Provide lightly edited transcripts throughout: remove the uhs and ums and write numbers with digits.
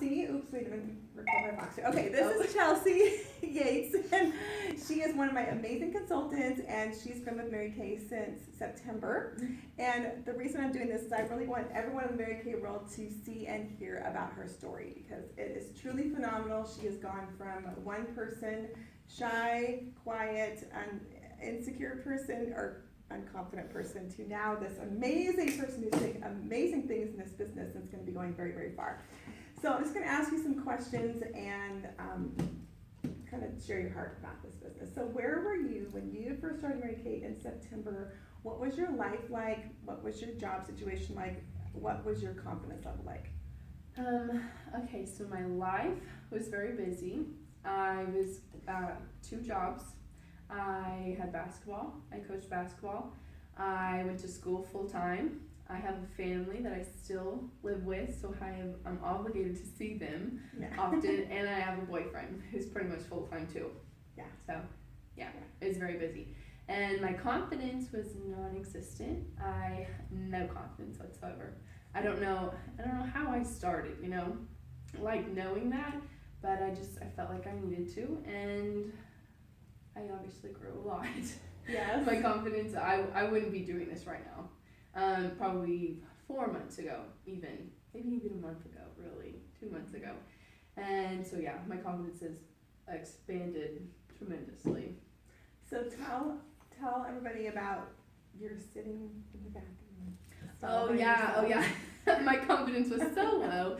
Chelsea. Oops, wait a minute. Record my box here. Okay, this is Chelsea Yates, and she is one of my amazing consultants, and she's been with Mary Kay since September. And the reason I'm doing this is I really want everyone in the Mary Kay world to see and hear about her story because it is truly phenomenal. She has gone from one person, shy, quiet, insecure person, or unconfident person, to now this amazing person who's doing amazing things in this business and it's going to be going very, very far. So I'm just going to ask you some questions and kind of share your heart about this business. So where were you when you first started Mary Kay in September? What was your life like? What was your job situation like? What was your confidence level like? Okay, so my life was very busy. I was 2 jobs. I had basketball. I coached basketball. I went to school full time. I have a family that I still live with, so I'm obligated to see them often, and I have a boyfriend who's pretty much full time too. Yeah. So, it's very busy. And my confidence was non-existent. No confidence whatsoever. I don't know how I started, like knowing that, but I felt like I needed to, and I obviously grew a lot. Yes. My confidence, I wouldn't be doing this right now. Probably 4 months ago, maybe even a month ago, really, 2 months ago. And so my confidence has expanded tremendously. So tell everybody about your sitting in the bathroom. Oh yeah. My confidence was so low.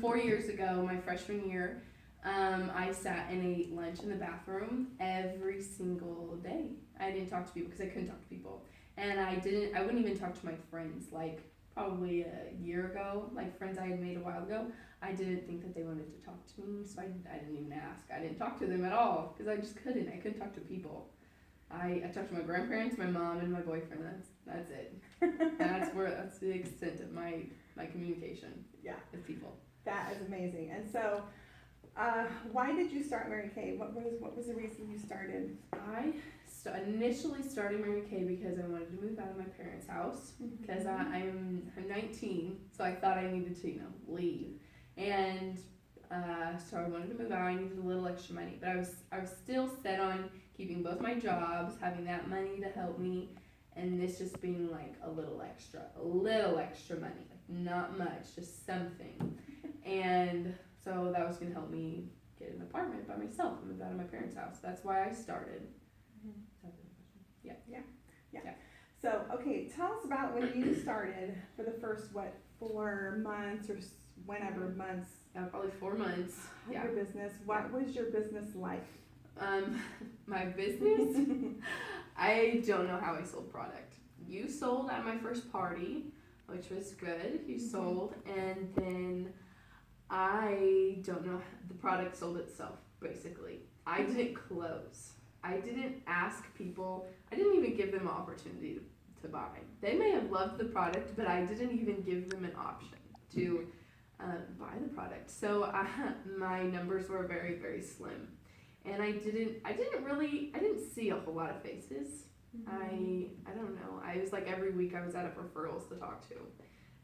4 years ago, my freshman year, I sat and ate lunch in the bathroom every single day. I didn't talk to people because I couldn't talk to people. And I wouldn't even talk to my friends, like probably a year ago, like friends I had made a while ago. I didn't think that they wanted to talk to me, so I didn't even ask. I didn't talk to them at all because I just couldn't. I couldn't talk to people. I talked to my grandparents, my mom, and my boyfriend. That's it. That's the extent of my communication with people. That is amazing. And so, why did you start Mary Kay? What was the reason you started? I initially started Mary Kay because I wanted to move out of my parents' house because I'm 19, so I thought I needed to leave, and so I wanted to move out. I needed a little extra money, but I was still set on keeping both my jobs, having that money to help me, and this just being like a little extra money, like not much, just something, and so that was gonna help me get an apartment by myself and move out of my parents' house. That's why I started. Yeah. So, okay, tell us about when you started for the first, 4 months or whenever months? Probably 4 months. Of your business. What was your business like? My business? I don't know how I sold product. You sold at my first party, which was good. You sold, and then I don't know. The product sold itself, basically. I didn't close. I didn't ask people. I didn't even give them an opportunity to buy. They may have loved the product, but I didn't even give them an option to buy the product. So my numbers were very, very slim, and I didn't see a whole lot of faces. I don't know. I was like every week I was out of referrals to talk to,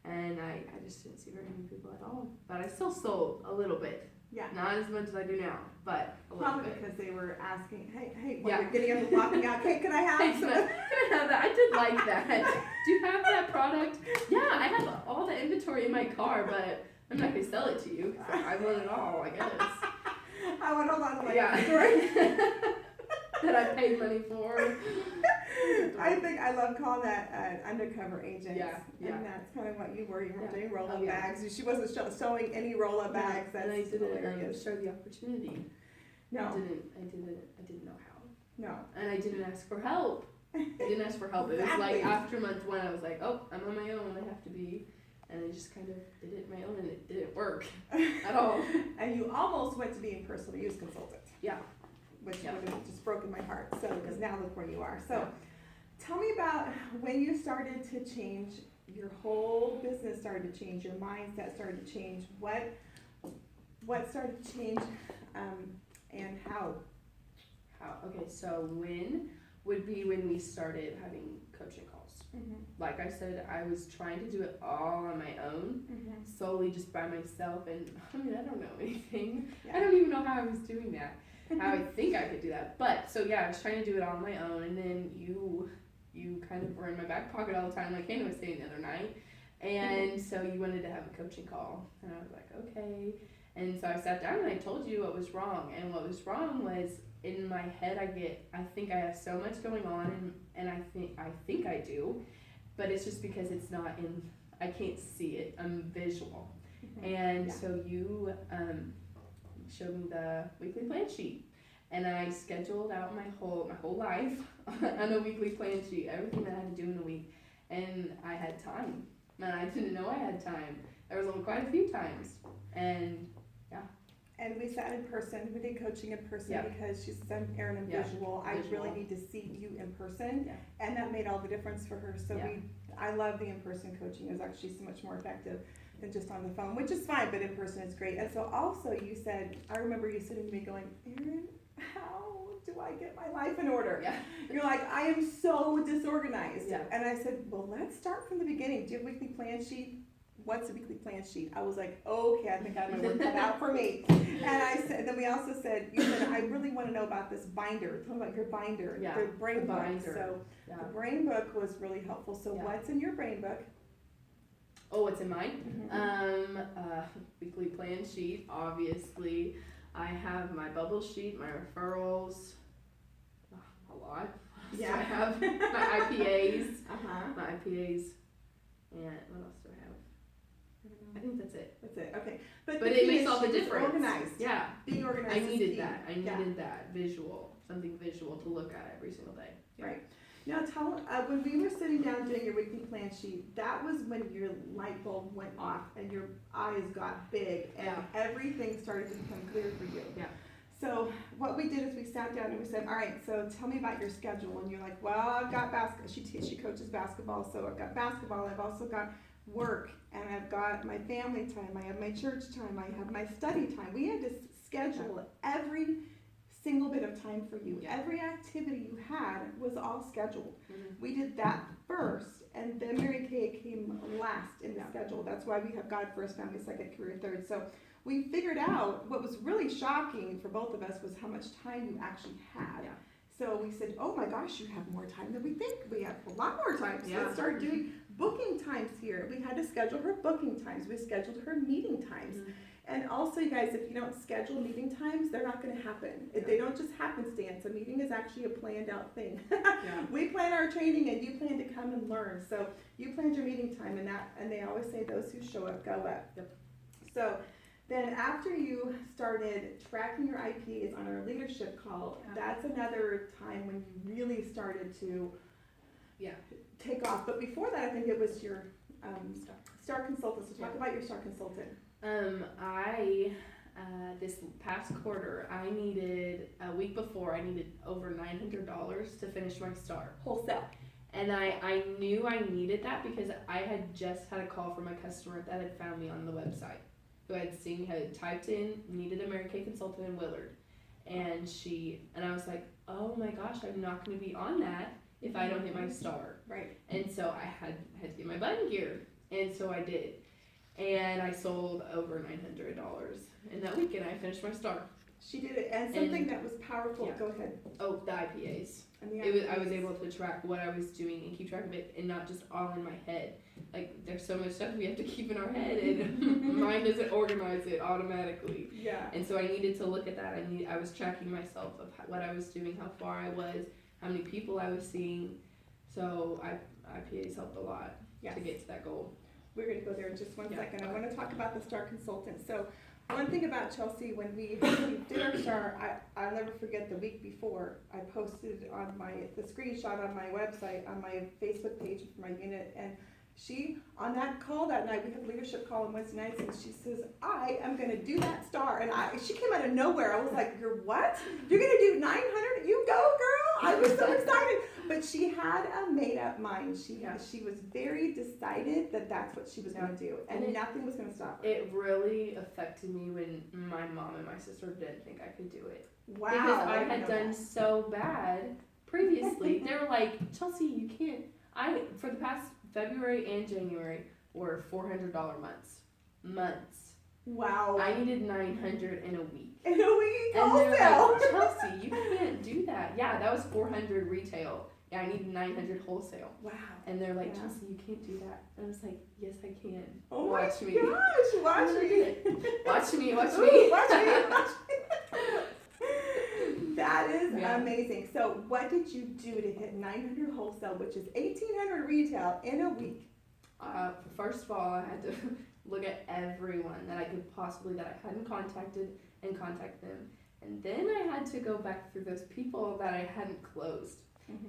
and I just didn't see very many people at all. But I still sold a little bit. Yeah. Not as much as I do now, but a little Probably bit. because they were asking, hey, when you're getting up and walking out, hey, can I have Hey, some? can I have that? I did like that. Do you have that product? Yeah, I have all the inventory in my car, but I'm not going to sell it to you because I want it all, I guess. I want to hold on to my inventory. That I paid money for. I think I love calling that an undercover agent. Yeah. And that's kind of what you were. You were doing roll-up Oh, yeah. bags. She wasn't showing any roll-up bags. That's and I didn't hilarious. show the opportunity. No. I didn't know how. No. And I didn't ask for help. It was like after month 1, I was like, oh, I'm on my own. I have to be. And I just kind of did it my own, and it didn't work at all. And you almost went to being personal use consultant. Yeah. Which would have just broken my heart. So, because now look where you are. So, tell me about when you started to change. Your whole business started to change. Your mindset started to change. What started to change, and how? Okay, so when would be when we started having coaching calls. Like I said, I was trying to do it all on my own, solely just by myself, and I mean, I don't know anything. I don't even know how I was doing that, how I think I could do that. But, so yeah, I was trying to do it all on my own, and then you kind of were in my back pocket all the time, like Hannah was saying the other night, and so you wanted to have a coaching call, and I was like, okay. And so I sat down and I told you what was wrong, and what was wrong was, in my head I think I have so much going on, and I think I do, but it's just because it's not I can't see it, I'm visual. And so you showed me the weekly plan sheet, and I scheduled out my whole life on a weekly plan sheet, everything that I had to do in a week, and I had time, and I didn't know I had time. There was quite a few times, and and we sat in person. We did coaching in person because she said, Erin, I'm visual. I really need to see you in person, and that made all the difference for her. So I love the in-person coaching. It's actually so much more effective than just on the phone, which is fine, but in person is great. And so also you said, I remember you sitting to me going, Erin, how do I get my life in order? You're like, I am so disorganized. And I said, well, let's start from the beginning. Do you have a weekly plan sheet? What's a weekly plan sheet? I was like, okay, I think I have my work cut out for me. And I said, then we also said, you said, I really want to know about this binder. Tell me about your binder, the brain book. So the brain book was really helpful. So what's in your brain book? Oh, what's in mine? Weekly plan sheet, obviously. I have my bubble sheet, my referrals, a lot. So I have my IPAs, and what else do I have? I think that's it. That's it. Okay. But it makes all the difference. Organized. Yeah. Being organized. I needed that. I needed that visual, something visual to look at every single day. Right. Now tell, when we were sitting down doing your weekly plan sheet, that was when your light bulb went off and your eyes got big and everything started to become clear for you. Yeah. So what we did is we sat down and we said, all right, so tell me about your schedule. And you're like, well, I've got basketball. She coaches basketball, so I've got basketball. I've also got work, and I've got my family time. I have my church time. I have my study time. We had to schedule every single bit of time for you. Every activity you had was all scheduled. We did that first, and then Mary Kay came last in the schedule. That's why we have God first, family second, career third. So we figured out what was really shocking for both of us was how much time you actually had. So we said, oh my gosh, you have more time than we think. We have a lot more time. So let's start doing booking times here. We had to schedule her booking times. We scheduled her meeting times. And also, you guys, if you don't schedule meeting times, they're not going to happen. They don't just happenstance. A meeting is actually a planned out thing. We plan our training, and you plan to come and learn. So you planned your meeting time, and they always say those who show up go up. So then after you started tracking your IPs on our leadership call, that's another time when you really started to take off. But before that, I think it was your Star Consultant. So talk about your Star Consultant. This past quarter, a week before, I needed over $900 to finish my Star. Wholesale. And I knew I needed that because I had just had a call from a customer that had found me on the website, who had typed in, needed a Mary Kay consultant in Willard. And I was like, oh my gosh, I'm not going to be on that if I don't hit my Star. Right. And so I had to get my button gear. And so I did. And I sold over $900 in that week, and I finished my Star. She did it, and something that was powerful. Go ahead. Oh, the IPAs. I was able to track what I was doing and keep track of it, and not just all in my head. Like, there's so much stuff we have to keep in our head, and mine doesn't organize it automatically. And so I needed to look at that. I was tracking myself of what I was doing, how far I was, how many people I was seeing. So IPAs helped a lot to get to that goal. We're going to go there in just one second. I want to talk about the Star Consultant. So one thing about Chelsea, when we did our Star, I'll never forget the week before, I posted on the screenshot on my website, on my Facebook page for my unit, and she, on that call that night, we had a leadership call on Wednesday nights, and she says, I am going to do that Star. And she came out of nowhere. I was like, you're what? You're going to do 900? You go, girl. I was so excited. But she had a made-up mind. She was very decided that that's what she was going to do, and nothing was going to stop her. It really affected me when my mom and my sister didn't think I could do it. Wow. Because I had done so bad previously, they were like, Chelsea, you can't. For the past February and January were $400 months. Wow. I needed 900 in a week. In a week, And they're wholesale. like, Chelsea, you can't do that. Yeah, that was 400 retail. Yeah, I needed 900 wholesale. Wow. And they're like, Yeah. Chelsea, you can't do that. And I was like, yes, I can. Oh Watch my me. gosh, watch And I me. did it. Watch me, watch Ooh, me. watch me, watch me. That is Yeah. amazing. So what did you do to hit 900 wholesale, which is 1,800 retail in a week? First of all, I had to look at everyone that I could possibly, that I hadn't contacted, and contact them. And then I had to go back through those people that I hadn't closed.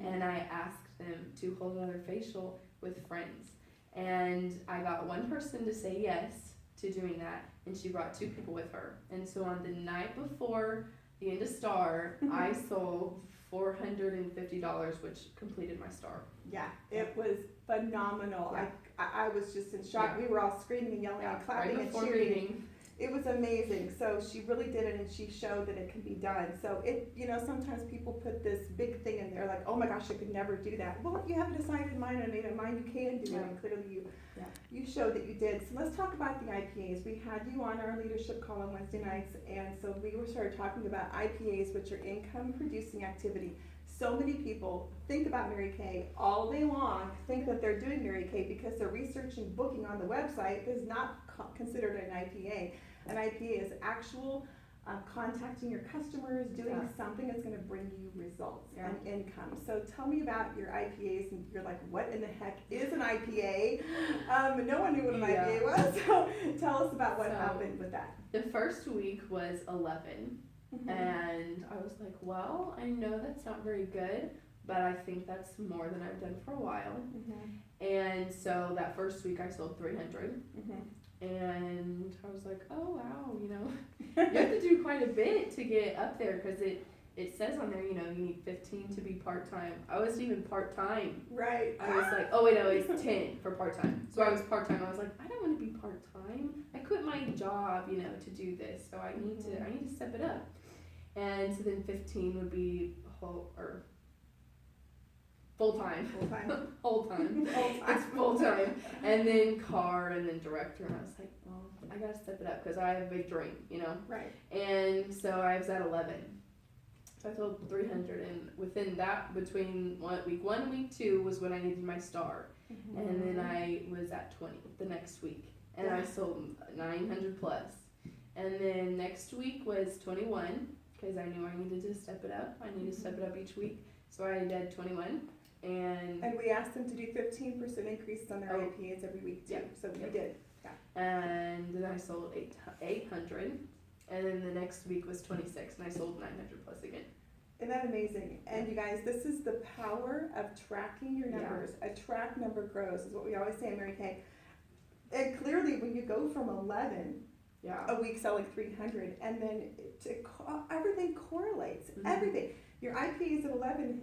And I asked them to hold another facial with friends. And I got one person to say yes to doing that, and she brought 2 people with her. And so on the night before the end of Star, I sold $450, which completed my Star. Yeah, it was phenomenal. Yeah. I was just in shock. Yeah. We were all screaming and yelling and clapping Right and before cheering. meeting. It was amazing. So she really did it, and she showed that it can be done. So sometimes people put this big thing in there, like, oh my gosh, I could never do that. Well, you have a decided mind and made a mind, you can do it, and clearly you showed that you did. So let's talk about the IPAs. We had you on our leadership call on Wednesday nights, and so we started talking about IPAs, which are income producing activity. So many people think about Mary Kay all day long, think that they're doing Mary Kay because they're researching booking on the website is not considered an IPA. An IPA is actual contacting your customers, doing something that's going to bring you results and income. So tell me about your IPAs, and you're like, what in the heck is an IPA? No one knew what an IPA was, so tell us about what happened with that. The first week was 11. And I was like, well, I know that's not very good, but I think that's more than I've done for a while. And so that first week I sold 300. And I was like, oh wow, you have to do quite a bit to get up there, because it says on there, you need 15 to be part-time. I wasn't even part-time. Right. I was like, oh wait, no, it's 10 for part-time. So I was part-time. I was like, I don't want to be part-time. I quit my job, to do this. So I need to step it up. And so then 15 would be full-time. Full-time. Whole-time. It's full-time. And then car, and then director. And I was like, well, I got to step it up because I have a big dream, Right. And so I was at 11. So I sold 300. And within that, between week 1 and week 2 was when I needed my Star. And then I was at 20 the next week. And I sold 900 plus. And then next week was 21. Because I knew I needed to step it up. I needed to step it up each week. So I did 21. And we asked them to do 15% increase on their IPAs every week too. So we did. Yeah. And then I sold 800. And then the next week was 26. And I sold 900 plus again. Isn't that amazing? And you guys, this is the power of tracking your numbers. A track number grows is what we always say in Mary Kay. And clearly when you go from 11 a week selling 300, and then everything correlates. Everything. Your IPAs at 11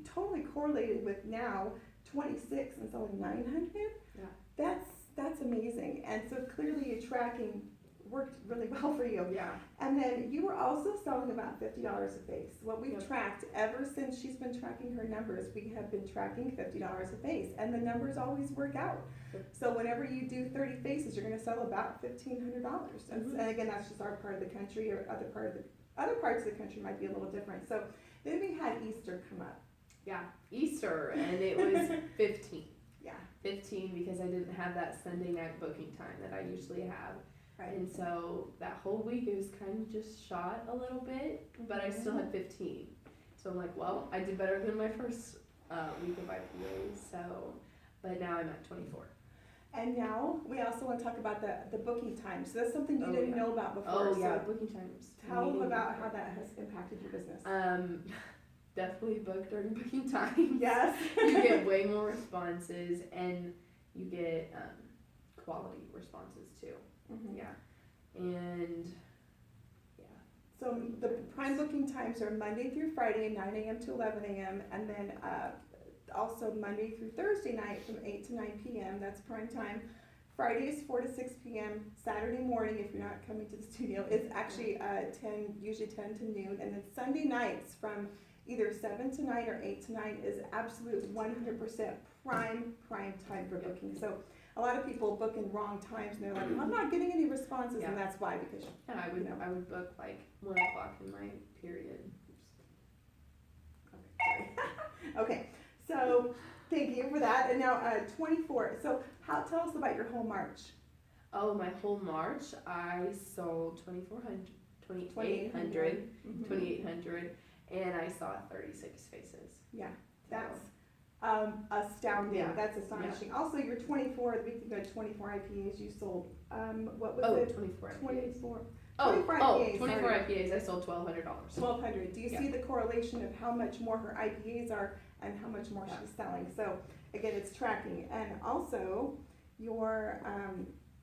totally correlated with now 26 and selling 900. Yeah. That's amazing. And so clearly your tracking worked really well for you. Yeah. And then you were also selling about $50 a face. What we've tracked ever since she's been tracking her numbers, we have been tracking $50 a face, and the numbers always work out. So whenever you do 30 faces, you're going to sell about $1,500. And again, that's just our part of the country, or other parts of the country might be a little different. So then we had Easter come up. Yeah, Easter, and it was 15. Yeah. 15 because I didn't have that Sunday night booking time that I usually have. Right. And so that whole week it was kind of just shot a little bit, but I still had 15. So I'm like, well, I did better than my first week of IPAs, but now I'm at 24. And now we also want to talk about the booking time. So that's something you didn't know about before. Oh yeah, so booking times. Tell them about how that has impacted your business. Definitely book during booking time. Yes. You get way more responses, and you get quality responses too. Yeah. And so the prime booking times are Monday through Friday, 9 a.m. to 11 a.m. and then also Monday through Thursday night from 8 to 9 p.m. That's prime time. Fridays 4 to 6 p.m. Saturday morning, if you're not coming to the studio, it's actually usually 10 to noon, and then Sunday nights from either 7 to 9 or 8 to 9 is absolute 100% prime time for booking. So a lot of people book in wrong times and they're like, I'm not getting any responses, and that's why, because yeah, I would book like 1 o'clock in my period. Okay, so thank you for that. And now 24. So tell us about your whole March. Oh, my whole March, I sold 2,800, and I saw 36 faces. Yeah, that's astounding. Yeah. That's astonishing. Yeah. Also, your 24, the week you had 24 IPAs, you sold, what was it? 24 IPAs. 24. 24 IPAs. 24 sorry. IPAs, I sold $1,200. $1,200. Do you see the correlation of how much more her IPAs are and how much more she's selling? So, again, it's tracking. And also, your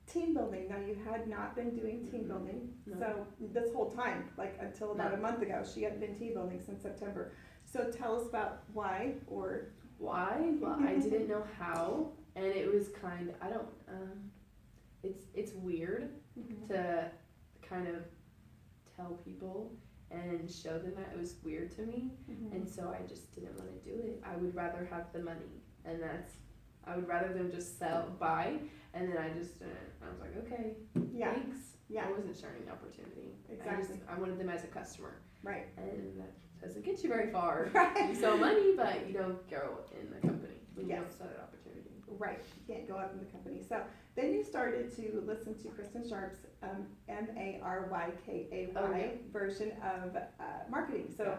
team building. Now, you had not been doing team building. No. So, this whole time, like until about a month ago, she hadn't been team building since September. So, tell us about why or... Why? Well, I didn't know how, and it was it's weird to kind of tell people and show them that. It was weird to me, and so I just didn't want to do it. I would rather have the money, and I would rather them just buy, and then I was like, okay, thanks. Yeah. I wasn't sharing the opportunity. Exactly. I wanted them as a customer. Right. And that doesn't get you very far. Right. You sell money, but you don't grow in the company when you don't sell that opportunity. Right. You can't go up in the company. So then you started to listen to Kristen Sharp's MARYKAY version of marketing. So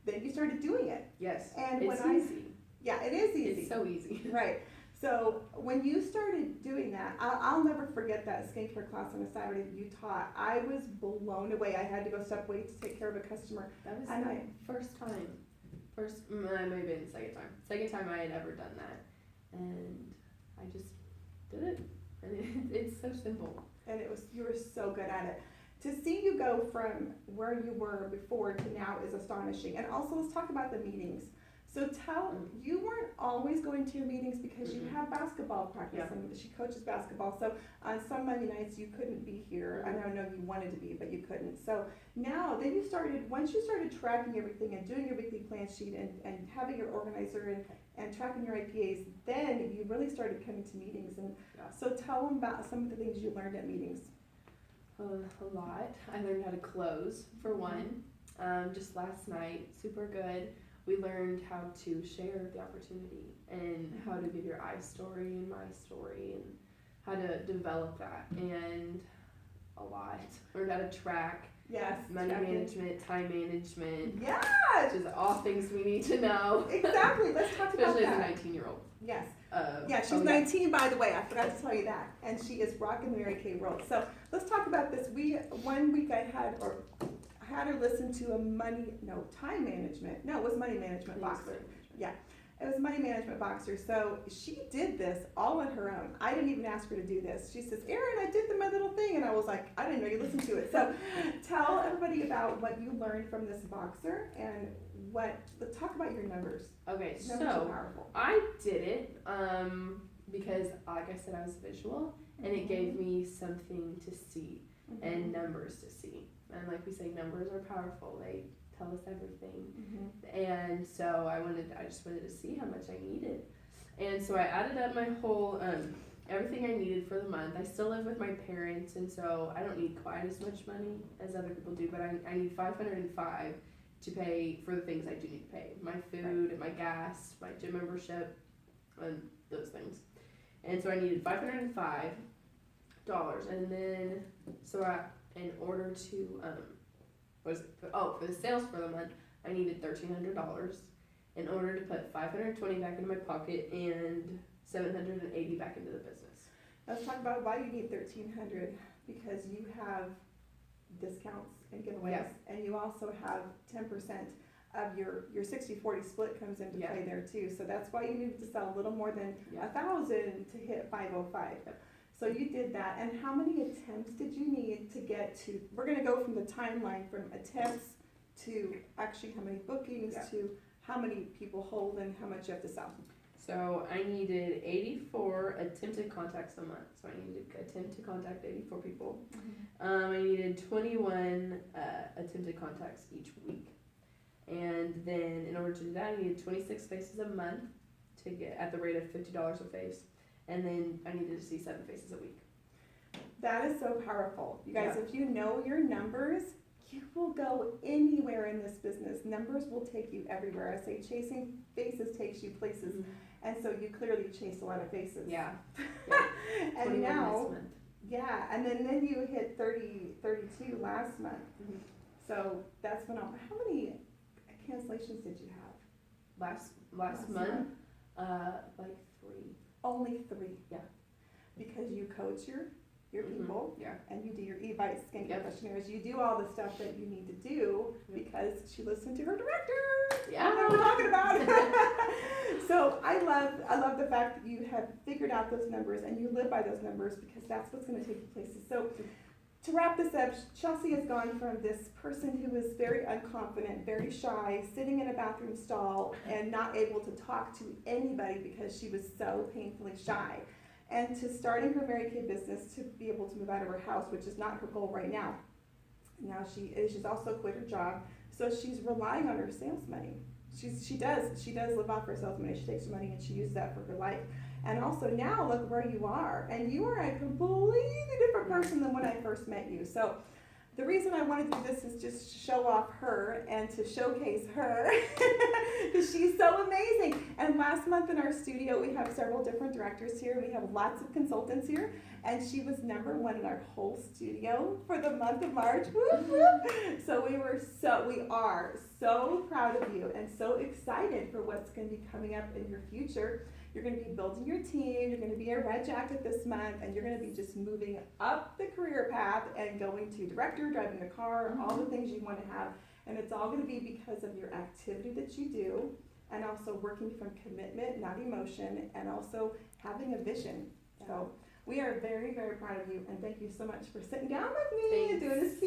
then you started doing it. Yes. And it's easy. Yeah, it is easy. It's so easy. Right. So when you started doing that, I'll never forget that skincare class on a Saturday that you taught. I was blown away. I had to go step away to take care of a customer. That was first time. It may have been the second time. Second time I had ever done that. And I just did it. And it's so simple. And you were so good at it. To see you go from where you were before to now is astonishing. And also, let's talk about the meetings. So you weren't always going to your meetings because you have basketball practice, and she coaches basketball. So on some Monday nights you couldn't be here. I know you wanted to be, but you couldn't. So now, then once you started tracking everything and doing your weekly plan sheet and having your organizer and tracking your IPAs, then you really started coming to meetings. And so tell them about some of the things you learned at meetings. A lot. I learned how to close, for one. Just last night, super good. We learned how to share the opportunity and how to give your I story and my story and how to develop that, and a lot. Learned how to track. Yes. Money management, time management. Yes. Which is all things we need to know. Exactly. Let's talk about that. Especially as a 19-year-old. Yes. She's 19, by the way. I forgot to tell you that. And she is rocking the Mary Kay world. So let's talk about this. One week I had her listen to time management. No, it was money management boxer. Yeah, it was money management boxer. So she did this all on her own. I didn't even ask her to do this. She says, Erin, I did my little thing. And I was like, I didn't know you listened to it. So tell everybody about what you learned from this boxer and let's talk about your numbers. Okay, numbers are powerful. I did it because, like I said, I was visual, and it gave me something to see and numbers to see. And like we say, numbers are powerful. They tell us everything. And so I just wanted to see how much I needed. And so I added up my whole, everything I needed for the month. I still live with my parents, and so I don't need quite as much money as other people do, but I need $505 to pay for the things I do need to pay. My food, and my gas, my gym membership, and those things. And so I needed $505. And then, in order to, for the sales for the month, I needed $1,300 in order to put $520 back into my pocket and $780 back into the business. Let's talk about why you need $1,300, because you have discounts and giveaways, and you also have 10% of your 60-40 split comes into play there too. So that's why you needed to sell a little more than 1,000 to hit 505. So you did that. And how many attempts did you need to get to? We're going to go from the timeline from attempts to actually how many bookings to how many people hold and how much you have to sell. So I needed 84 attempted contacts a month. So I needed to attempt to contact 84 people. I needed 21 attempted contacts each week. And then in order to do that, I needed 26 faces a month to get at the rate of $50 a face. And then I needed to see 7 faces a week. That is so powerful. You guys, Yeah. if you know your numbers, you will go anywhere in this business. Numbers will take you everywhere. I say chasing faces takes you places. And so you clearly chased a lot of faces. Yeah. And 21 now, this month. yeah, and then you hit 32 last month. Mhm. So that's phenomenal. How many cancellations did you have? Last month, like 3. Only 3. Yeah. Because you coach your Mhm. people, Yeah. and you do your e-bite skincare Yep. questionnaires. You do all the stuff that you need to do Yep. because she listened to her director. Yeah. I know what we're talking about. So I love the fact that you have figured out those numbers and you live by those numbers, because that's what's going to take you places. So to wrap this up, Chelsea has gone from this person who was very unconfident, very shy, sitting in a bathroom stall and not able to talk to anybody because she was so painfully shy, and to starting her Mary Kay business to be able to move out of her house, which is not her goal right now. Now she's also quit her job, so she's relying on her sales money. She does live off her sales money. She takes her money and she uses that for her life. And also now look where you are, and you are a completely different person than when I first met you. So the reason I want to do this is just to show off her and to showcase her because she's so amazing. And last month in our studio, we have several different directors here. We have lots of consultants here, and she was #1 in our whole studio for the month of March. Whoop, whoop. So we are so proud of you and so excited for what's going to be coming up in your future. You're going to be building your team, you're going to be a red jacket this month, and you're going to be just moving up the career path and going to director, driving a car, all the things you want to have. And it's all going to be because of your activity that you do, and also working from commitment, not emotion, and also having a vision. So we are very, very proud of you, and thank you so much for sitting down with me and doing this